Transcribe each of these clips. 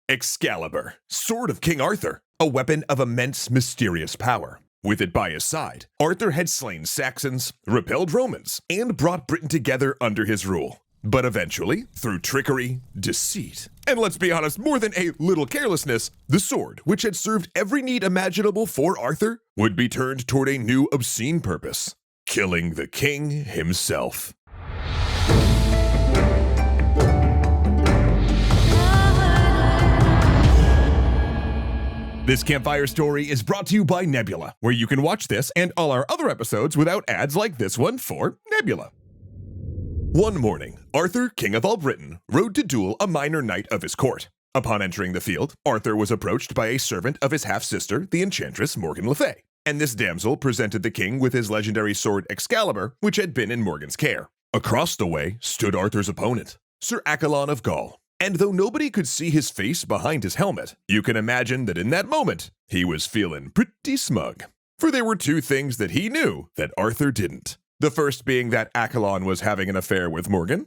Excalibur, sword of King Arthur, a weapon of immense mysterious power. With it by his side, Arthur had slain Saxons, repelled Romans, and brought Britain together under his rule. But eventually, through trickery, deceit, and let's be honest, more than a little carelessness, the sword, which had served every need imaginable for Arthur, would be turned toward a new obscene purpose: killing the king himself. This campfire story is brought to you by Nebula, where you can watch this and all our other episodes without ads like this one for Nebula. One morning, Arthur, king of all Britain, rode to duel a minor knight of his court. Upon entering the field, Arthur was approached by a servant of his half-sister, the enchantress Morgan Le Fay, and this damsel presented the king with his legendary sword Excalibur, which had been in Morgan's care. Across the way stood Arthur's opponent, Sir Accolon of Gaul. And though nobody could see his face behind his helmet, you can imagine that in that moment, he was feeling pretty smug. For there were two things that he knew that Arthur didn't. The first being that Accolon was having an affair with Morgan,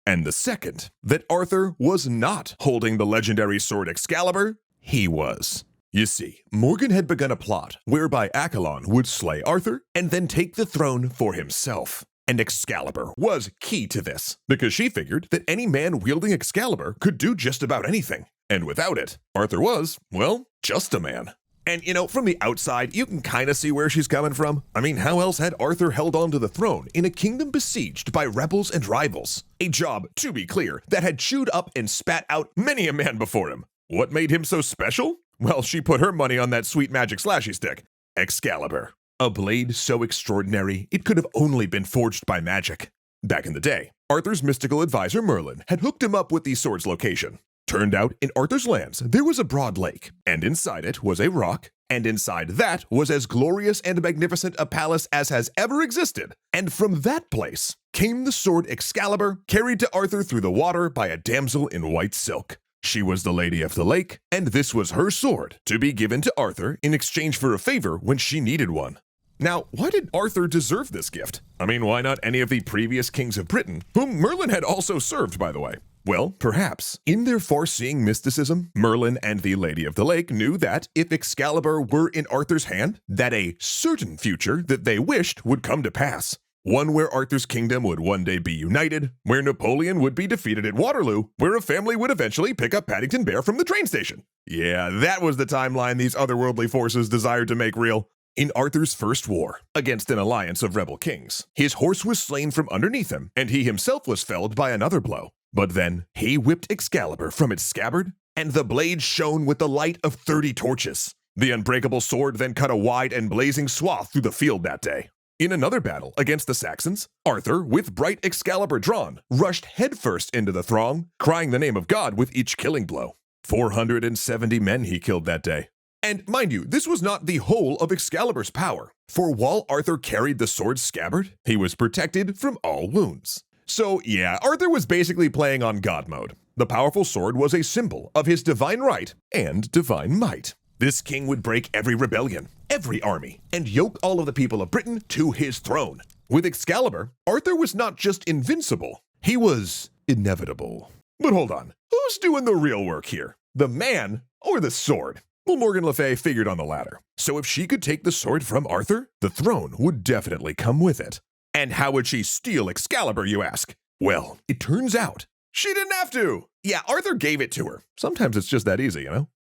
and the second, that Arthur was not holding the legendary sword Excalibur, he was. You see, Morgan had begun a plot whereby Accolon would slay Arthur and then take the throne for himself. And Excalibur was key to this, because she figured that any man wielding Excalibur could do just about anything. And without it, Arthur was, well, just a man. And from the outside, you can kind of see where she's coming from. I mean, how else had Arthur held on to the throne in a kingdom besieged by rebels and rivals? A job, to be clear, that had chewed up and spat out many a man before him. What made him so special? Well, she put her money on that sweet magic slashy stick, Excalibur. A blade so extraordinary, it could have only been forged by magic. Back in the day, Arthur's mystical advisor Merlin had hooked him up with the sword's location. Turned out, in Arthur's lands, there was a broad lake, and inside it was a rock, and inside that was as glorious and magnificent a palace as has ever existed. And from that place came the sword Excalibur, carried to Arthur through the water by a damsel in white silk. She was the Lady of the Lake, and this was her sword, to be given to Arthur in exchange for a favor when she needed one. Now, why did Arthur deserve this gift? I mean, why not any of the previous kings of Britain, whom Merlin had also served, by the way? Well, perhaps, in their far-seeing mysticism, Merlin and the Lady of the Lake knew that if Excalibur were in Arthur's hand, that a certain future that they wished would come to pass. One where Arthur's kingdom would one day be united, where Napoleon would be defeated at Waterloo, where a family would eventually pick up Paddington Bear from the train station. Yeah, that was the timeline these otherworldly forces desired to make real. In Arthur's first war, against an alliance of rebel kings, his horse was slain from underneath him, and he himself was felled by another blow. But then, he whipped Excalibur from its scabbard, and the blade shone with the light of 30 torches. The unbreakable sword then cut a wide and blazing swath through the field that day. In another battle against the Saxons, Arthur, with bright Excalibur drawn, rushed headfirst into the throng, crying the name of God with each killing blow. 470 men he killed that day. And mind you, this was not the whole of Excalibur's power, for while Arthur carried the sword's scabbard, he was protected from all wounds. So yeah, Arthur was basically playing on God mode. The powerful sword was a symbol of his divine right and divine might. This king would break every rebellion, every army, and yoke all of the people of Britain to his throne. With Excalibur, Arthur was not just invincible, he was inevitable. But hold on, who's doing the real work here? The man or the sword? Well, Morgan Le Fay figured on the latter. So if she could take the sword from Arthur, the throne would definitely come with it. And how would she steal Excalibur, you ask? Well, it turns out she didn't have to. Yeah, Arthur gave it to her. Sometimes it's just that easy,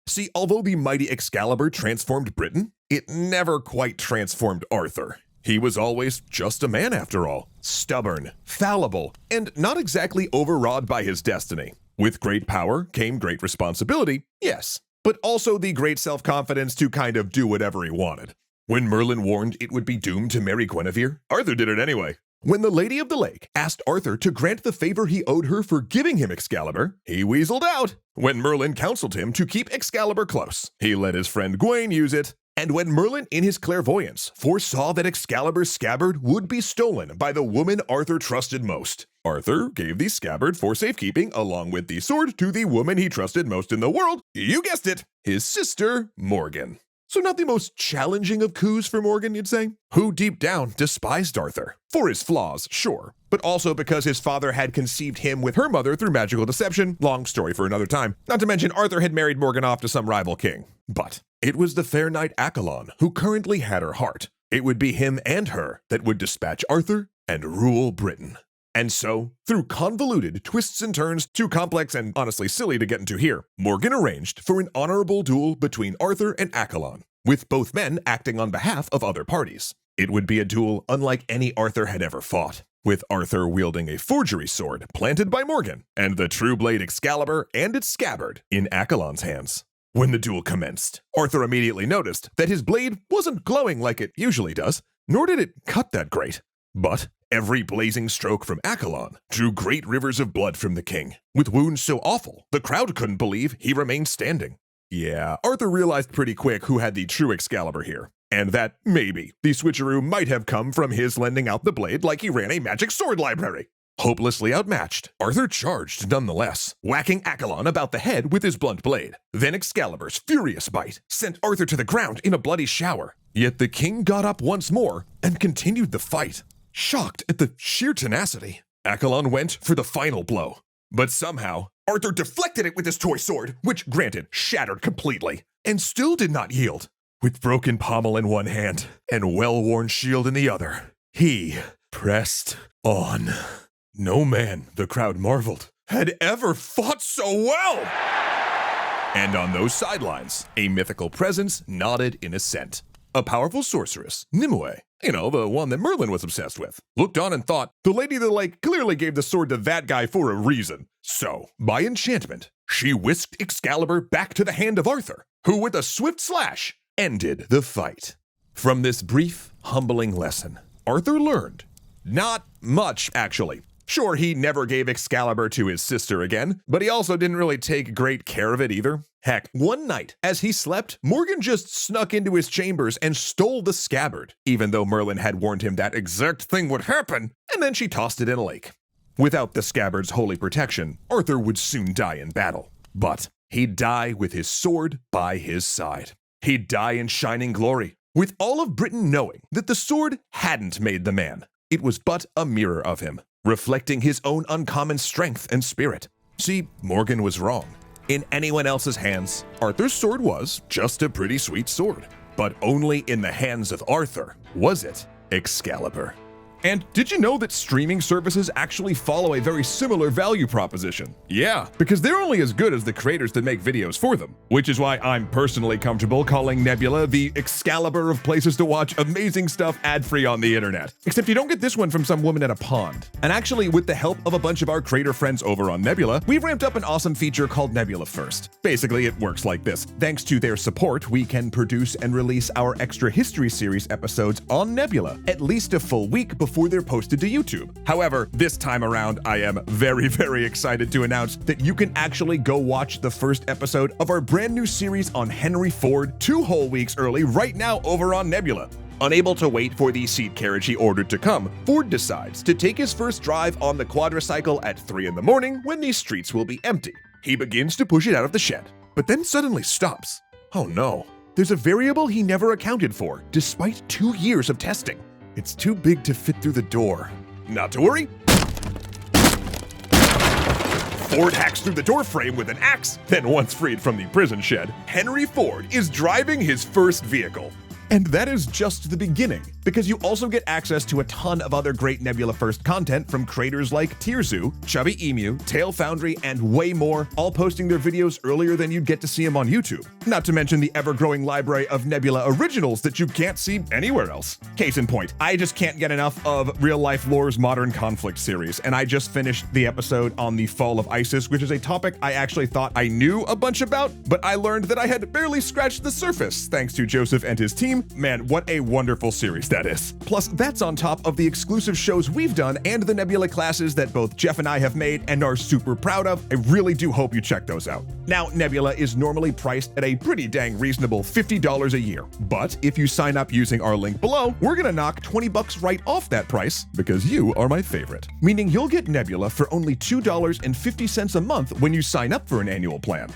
See, although the mighty Excalibur transformed Britain, it never quite transformed Arthur. He was always just a man after all, stubborn, fallible, and not exactly overawed by his destiny. With great power came great responsibility, yes, but also the great self-confidence to kind of do whatever he wanted. When Merlin warned it would be doomed to marry Guinevere, Arthur did it anyway. When the Lady of the Lake asked Arthur to grant the favor he owed her for giving him Excalibur, he weaseled out. When Merlin counseled him to keep Excalibur close, he let his friend Gawain use it. And when Merlin in his clairvoyance foresaw that Excalibur's scabbard would be stolen by the woman Arthur trusted most, Arthur gave the scabbard for safekeeping along with the sword to the woman he trusted most in the world, you guessed it, his sister Morgan. So not the most challenging of coups for Morgan, you'd say? Who deep down despised Arthur. For his flaws, sure, but also because his father had conceived him with her mother through magical deception. Long story for another time. Not to mention Arthur had married Morgan off to some rival king. But it was the fair knight Accolon who currently had her heart. It would be him and her that would dispatch Arthur and rule Britain. And so, through convoluted twists and turns, too complex and honestly silly to get into here, Morgan arranged for an honorable duel between Arthur and Accolon, with both men acting on behalf of other parties. It would be a duel unlike any Arthur had ever fought, with Arthur wielding a forgery sword planted by Morgan, and the true blade Excalibur and its scabbard in Accolon's hands. When the duel commenced, Arthur immediately noticed that his blade wasn't glowing like it usually does, nor did it cut that great. But every blazing stroke from Accolon drew great rivers of blood from the king, with wounds so awful the crowd couldn't believe he remained standing. Yeah, Arthur realized pretty quick who had the true Excalibur here, and that maybe the switcheroo might have come from his lending out the blade like he ran a magic sword library. Hopelessly outmatched, Arthur charged nonetheless, whacking Accolon about the head with his blunt blade. Then Excalibur's furious bite sent Arthur to the ground in a bloody shower. Yet the king got up once more and continued the fight. Shocked at the sheer tenacity, Accolon went for the final blow. But somehow, Arthur deflected it with his toy sword, which granted shattered completely, and still did not yield. With broken pommel in one hand and well-worn shield in the other, he pressed on. No man, the crowd marveled, had ever fought so well! And on those sidelines, a mythical presence nodded in assent. A powerful sorceress, Nimue, the one that Merlin was obsessed with, looked on and thought, the lady that clearly gave the sword to that guy for a reason. So, by enchantment, she whisked Excalibur back to the hand of Arthur, who with a swift slash ended the fight. From this brief, humbling lesson, Arthur learned not much, actually. Sure, he never gave Excalibur to his sister again, but he also didn't really take great care of it either. Heck, one night, as he slept, Morgan just snuck into his chambers and stole the scabbard, even though Merlin had warned him that exact thing would happen, and then she tossed it in a lake. Without the scabbard's holy protection, Arthur would soon die in battle. But he'd die with his sword by his side. He'd die in shining glory, with all of Britain knowing that the sword hadn't made the man. It was but a mirror of him, reflecting his own uncommon strength and spirit. See, Morgan was wrong. In anyone else's hands, Arthur's sword was just a pretty sweet sword. But only in the hands of Arthur was it Excalibur. And did you know that streaming services actually follow a very similar value proposition? Yeah, because they're only as good as the creators that make videos for them. Which is why I'm personally comfortable calling Nebula the Excalibur of places to watch amazing stuff ad-free on the internet. Except you don't get this one from some woman at a pond. And actually, with the help of a bunch of our creator friends over on Nebula, we've ramped up an awesome feature called Nebula First. Basically, it works like this. Thanks to their support, we can produce and release our extra history series episodes on Nebula at least a full week before they're posted to YouTube. However, this time around, I am very, very excited to announce that you can actually go watch the first episode of our brand new series on Henry Ford 2 whole weeks early right now over on Nebula. Unable to wait for the seat carriage he ordered to come, Ford decides to take his first drive on the quadricycle at 3 in the morning when these streets will be empty. He begins to push it out of the shed, but then suddenly stops. Oh no, there's a variable he never accounted for, despite 2 years of testing. It's too big to fit through the door. Not to worry. Ford hacks through the door frame with an axe. Then once freed from the prison shed, Henry Ford is driving his first vehicle. And that is just the beginning, because you also get access to a ton of other great Nebula First content from creators like Tierzoo, Chubby Emu, Tail Foundry, and way more, all posting their videos earlier than you'd get to see them on YouTube. Not to mention the ever-growing library of Nebula originals that you can't see anywhere else. Case in point, I just can't get enough of Real Life Lore's Modern Conflict series, and I just finished the episode on the fall of ISIS, which is a topic I actually thought I knew a bunch about, but I learned that I had barely scratched the surface thanks to Joseph and his team. Man, what a wonderful series that is. Plus, that's on top of the exclusive shows we've done and the Nebula classes that both Jeff and I have made and are super proud of. I really do hope you check those out. Now, Nebula is normally priced at a pretty dang reasonable $50 a year, but if you sign up using our link below, we're gonna knock $20 right off that price because you are my favorite. Meaning you'll get Nebula for only $2.50 a month when you sign up for an annual plan.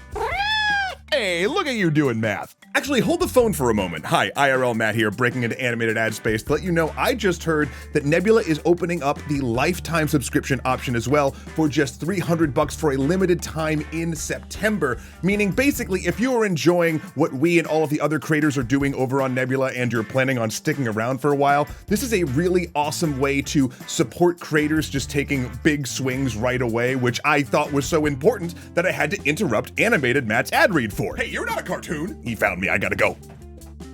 Hey, look at you doing math. Actually, hold the phone for a moment. Hi, IRL Matt here, breaking into animated ad space to let you know I just heard that Nebula is opening up the lifetime subscription option as well for just $300 for a limited time in September. Meaning basically, if you are enjoying what we and all of the other creators are doing over on Nebula and you're planning on sticking around for a while, this is a really awesome way to support creators just taking big swings right away, which I thought was so important that I had to interrupt animated Matt's ad read for. Hey, you're not a cartoon. He found me. I gotta go.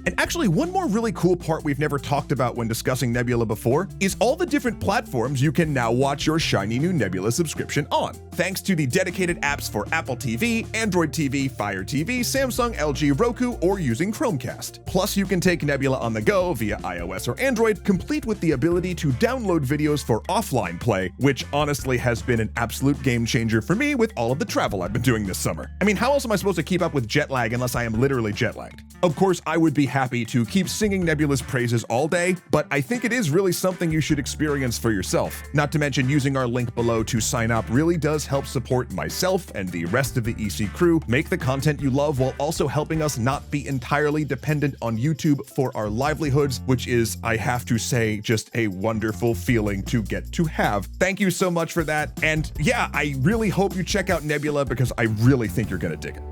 And actually, one more really cool part we've never talked about when discussing Nebula before is all the different platforms you can now watch your shiny new Nebula subscription on. Thanks to the dedicated apps for Apple TV, Android TV, Fire TV, Samsung, LG, Roku, or using Chromecast. Plus, you can take Nebula on the go via iOS or Android, complete with the ability to download videos for offline play, which honestly has been an absolute game changer for me with all of the travel I've been doing this summer. I mean, how else am I supposed to keep up with jet lag unless I am literally jet lagged? Of course, I would be happy to keep singing Nebula's praises all day, but I think it is really something you should experience for yourself. Not to mention using our link below to sign up really does help support myself and the rest of the EC crew make the content you love while also helping us not be entirely dependent on YouTube for our livelihoods, which is, I have to say, just a wonderful feeling to get to have. Thank you so much for that. And yeah, I really hope you check out Nebula because I really think you're gonna dig it.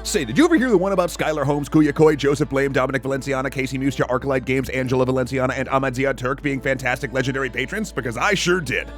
Say, did you ever hear the one about Skylar Holmes, Kuya Koi, Joseph Blame, Dominic Valenciana, Casey Mustia, Arclight Games, Angela Valenciana, and Ahmad Ziad Turk being fantastic legendary patrons? Because I sure did.